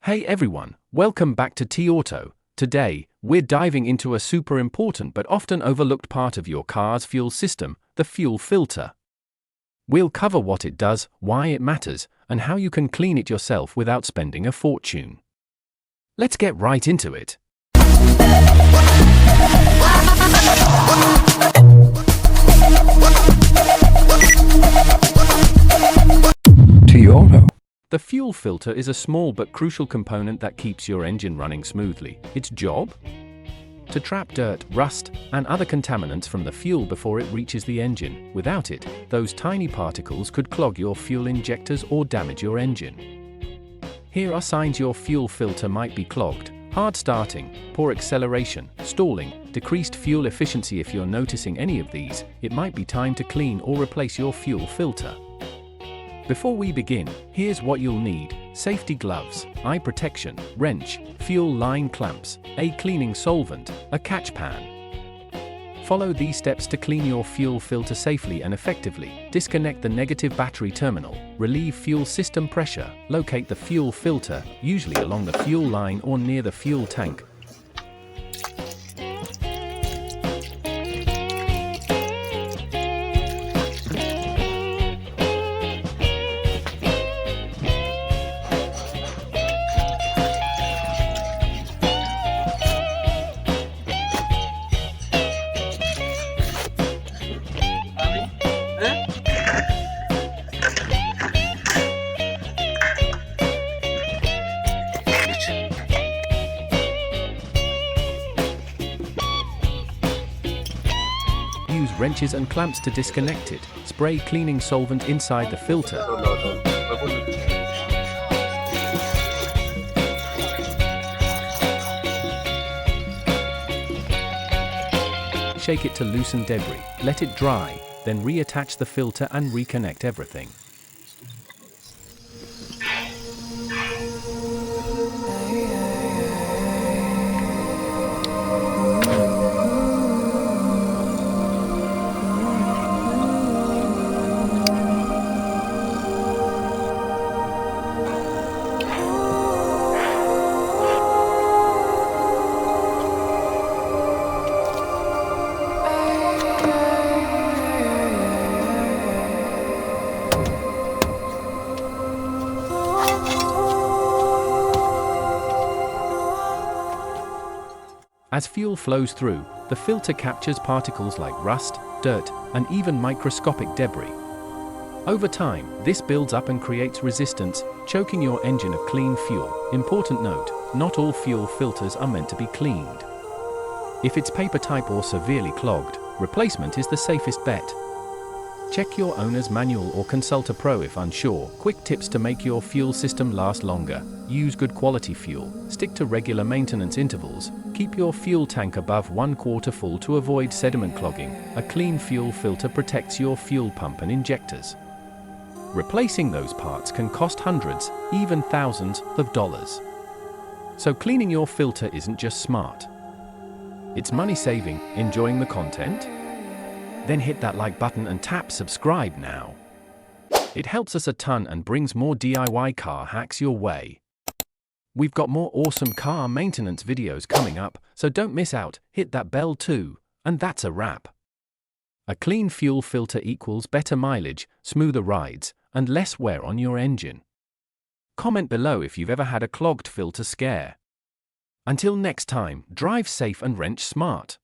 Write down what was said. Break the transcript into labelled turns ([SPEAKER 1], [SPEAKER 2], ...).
[SPEAKER 1] Hey everyone, welcome back to T-Auto. Today, we're diving into a super important but often overlooked part of your car's fuel system, the fuel filter. We'll cover what it does, why it matters, and how you can clean it yourself without spending a fortune. Let's get right into it.
[SPEAKER 2] T-Auto.
[SPEAKER 1] The fuel filter is a small but crucial component that keeps your engine running smoothly. Its job? To trap dirt, rust, and other contaminants from the fuel before it reaches the engine. Without it, those tiny particles could clog your fuel injectors or damage your engine. Here are signs your fuel filter might be clogged: hard starting, poor acceleration, stalling, decreased fuel efficiency. If you're noticing any of these, it might be time to clean or replace your fuel filter. Before we begin, here's what you'll need: safety gloves, eye protection, wrench, fuel line clamps, a cleaning solvent, a catch pan. Follow these steps to clean your fuel filter safely and effectively. Disconnect the negative battery terminal, relieve fuel system pressure, locate the fuel filter, usually along the fuel line or near the fuel tank. Use wrenches and clamps to disconnect it. Spray cleaning solvent inside the filter. Shake it to loosen debris. Let it dry, then reattach the filter and reconnect everything. As fuel flows through, the filter captures particles like rust, dirt, and even microscopic debris. Over time, this builds up and creates resistance, choking your engine of clean fuel. Important note: not all fuel filters are meant to be cleaned. If it's paper type or severely clogged, replacement is the safest bet. Check your owner's manual or consult a pro if unsure. Quick tips to make your fuel system last longer: use good quality fuel, stick to regular maintenance intervals, keep your fuel tank above 1/4 full to avoid sediment clogging. A clean fuel filter protects your fuel pump and injectors. Replacing those parts can cost hundreds, even thousands of dollars. So cleaning your filter isn't just smart, it's money saving. Enjoying the content? Then hit that like button and tap subscribe now. It helps us a ton and brings more DIY car hacks your way. We've got more awesome car maintenance videos coming up, so don't miss out. Hit that bell too, and that's a wrap. A clean fuel filter equals better mileage, smoother rides, and less wear on your engine. Comment below if you've ever had a clogged filter scare. Until next time, drive safe and wrench smart.